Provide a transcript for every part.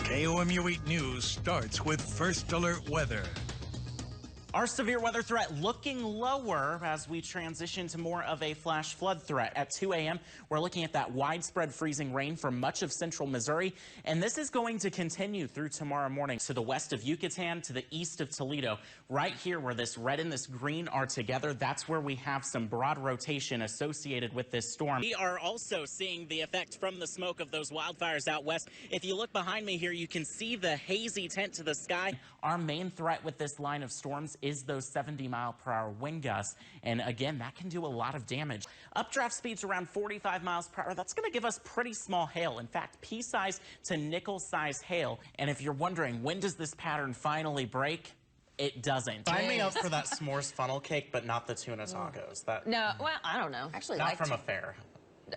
KOMU 8 News starts with First Alert Weather. Our severe weather threat looking lower as we transition to more of a flash flood threat. At 2 a.m., we're looking at that widespread freezing rain for much of central Missouri, and this is going to continue through tomorrow morning to the west of Yucatan, to the east of Toledo. Right here where this red and this green are together, that's where we have some broad rotation associated with this storm. We are also seeing the effect from the smoke of those wildfires out west. If you look behind me here, you can see the hazy tint to the sky. Our main threat with this line of storms is those 70-mile-per-hour wind gusts. And again, that can do a lot of damage. Updraft speeds around 45 miles per hour. That's going to give us pretty small hail. In fact, pea-size to nickel-size hail. And if you're wondering, when does this pattern finally break? It doesn't. Sign me up for that s'mores funnel cake, but not the tuna tacos. No, well, I don't know. Actually, not from a fair.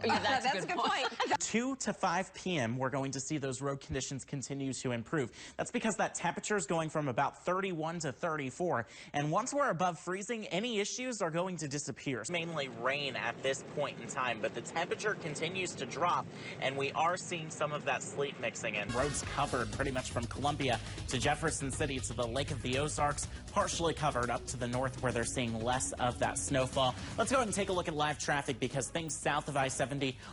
Yeah, that's a good point. 2 to 5 p.m., we're going to see those road conditions continue to improve. That's because that temperature is going from about 31 to 34. And once we're above freezing, any issues are going to disappear. Mainly rain at this point in time, but the temperature continues to drop, and we are seeing some of that sleet mixing in. Roads covered pretty much from Columbia to Jefferson City to the Lake of the Ozarks, partially covered up to the north where they're seeing less of that snowfall. Let's go ahead and take a look at live traffic because things south of I-70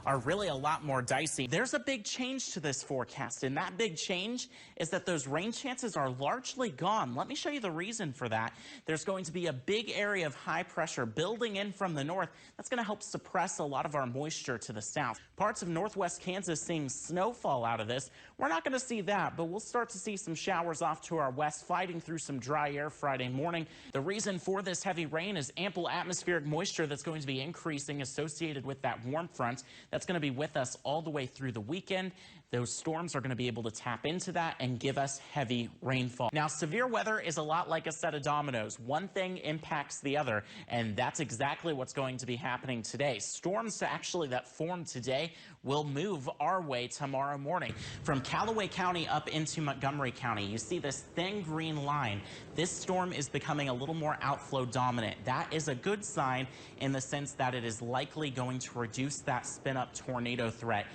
are really a lot more dicey. There's a big change to this forecast, and that big change is that those rain chances are largely gone. Let me show you the reason for that. There's going to be a big area of high pressure building in from the north. That's going to help suppress a lot of our moisture to the south. Parts of northwest Kansas seeing snowfall out of this. We're not going to see that, but we'll start to see some showers off to our west, fighting through some dry air Friday morning. The reason for this heavy rain is ample atmospheric moisture that's going to be increasing associated with that warm front. That's going to be with us all the way through the weekend. Those storms are going to be able to tap into that and give us heavy rainfall. Now, severe weather is a lot like a set of dominoes. One thing impacts the other, and that's exactly what's going to be happening today. Storms that form today will move our way tomorrow morning. From Callaway County up into Montgomery County, you see this thin green line. This storm is becoming a little more outflow dominant. That is a good sign in the sense that it is likely going to reduce that spin-up tornado threat.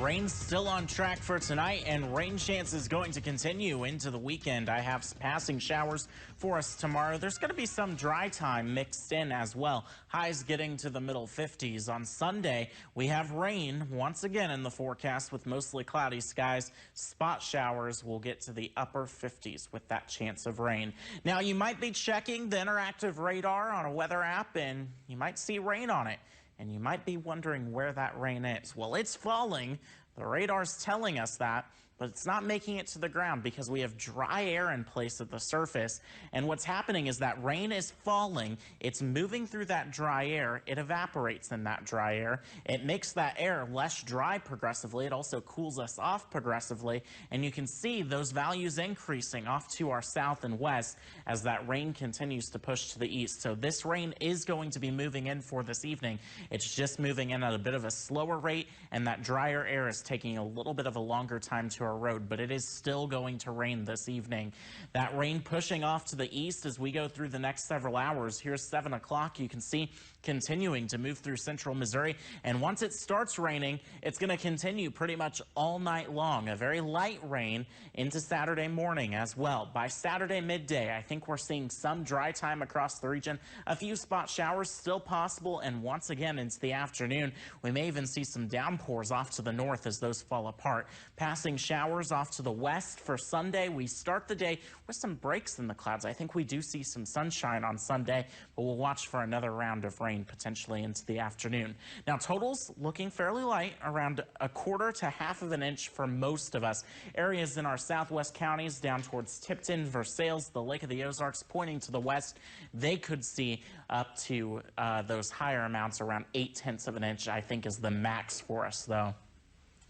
Rain's still on track for tonight, and rain chances going to continue into the weekend. I have some passing showers for us tomorrow. There's going to be some dry time mixed in as well. Highs getting to the middle 50s. On Sunday, we have rain once again in the forecast with mostly cloudy skies. Spot showers will get to the upper 50s with that chance of rain. Now, you might be checking the interactive radar on a weather app, and you might see rain on it. And you might be wondering where that rain is. Well, it's falling. The radar's telling us that, but it's not making it to the ground because we have dry air in place at the surface. And what's happening is that rain is falling. It's moving through that dry air. It evaporates in that dry air. It makes that air less dry progressively. It also cools us off progressively. And you can see those values increasing off to our south and west as that rain continues to push to the east. So this rain is going to be moving in for this evening. It's just moving in at a bit of a slower rate, and that drier air is taking a little bit of a longer time to our road, but it is still going to rain this evening. That rain pushing off to the east as we go through the next several hours. Here's 7 o'clock. You can see continuing to move through central Missouri, and once it starts raining, it's going to continue pretty much all night long. A very light rain into Saturday morning as well. By Saturday midday, I think we're seeing some dry time across the region. A few spot showers still possible, and once again into the afternoon, we may even see some downpours off to the north as those fall apart. Passing showers off to the west for Sunday. We start the day with some breaks in the clouds. I think we do see some sunshine on Sunday, but we'll watch for another round of rain potentially into the afternoon. Now, totals looking fairly light, around 1/4 to 1/2 an inch for most of us. Areas in our southwest counties down towards Tipton, Versailles, the Lake of the Ozarks pointing to the west, they could see up to those higher amounts. Around 0.8 of an inch, I think, is the max for us, though.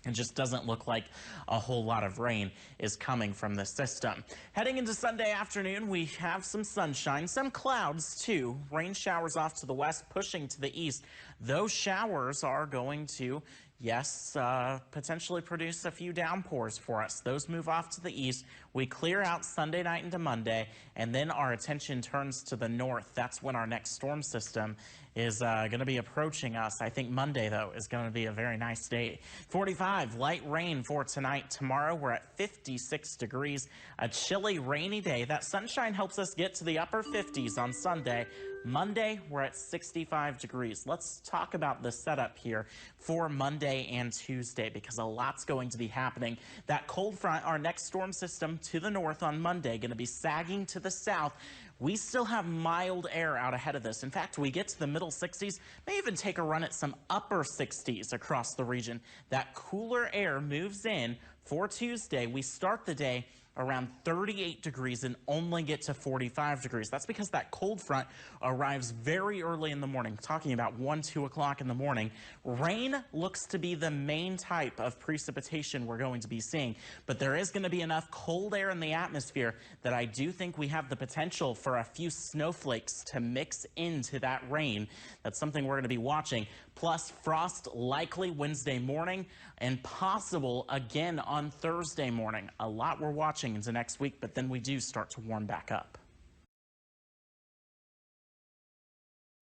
It just doesn't look like a whole lot of rain is coming from the system. Heading into Sunday afternoon, we have some sunshine, some clouds too. Rain showers off to the west, pushing to the east. Those showers are going to, yes, potentially produce a few downpours for us. Those move off to the east. We clear out Sunday night into Monday, and then our attention turns to the north. That's when our next storm system is going to be approaching us. I think Monday, though, is going to be a very nice day. 45, light rain for tonight. Tomorrow, we're at 56 degrees. A chilly, rainy day. That sunshine helps us get to the upper 50s on Sunday. Monday, we're at 65 degrees. Let's talk about the setup here for Monday and Tuesday because a lot's going to be happening. That cold front, our next storm system to the north on Monday, going to be sagging to the south. We still have mild air out ahead of this. In fact, we get to the middle 60s, may even take a run at some upper 60s across the region. That cooler air moves in for Tuesday. We start the day around 38 degrees and only get to 45 degrees. That's because that cold front arrives very early in the morning, talking about 1, 2 o'clock in the morning. Rain looks to be the main type of precipitation we're going to be seeing, but there is going to be enough cold air in the atmosphere that I do think we have the potential for a few snowflakes to mix into that rain. That's something we're going to be watching. Plus, frost likely Wednesday morning and possible again on Thursday morning. A lot we're watching into next week, but then we do start to warm back up.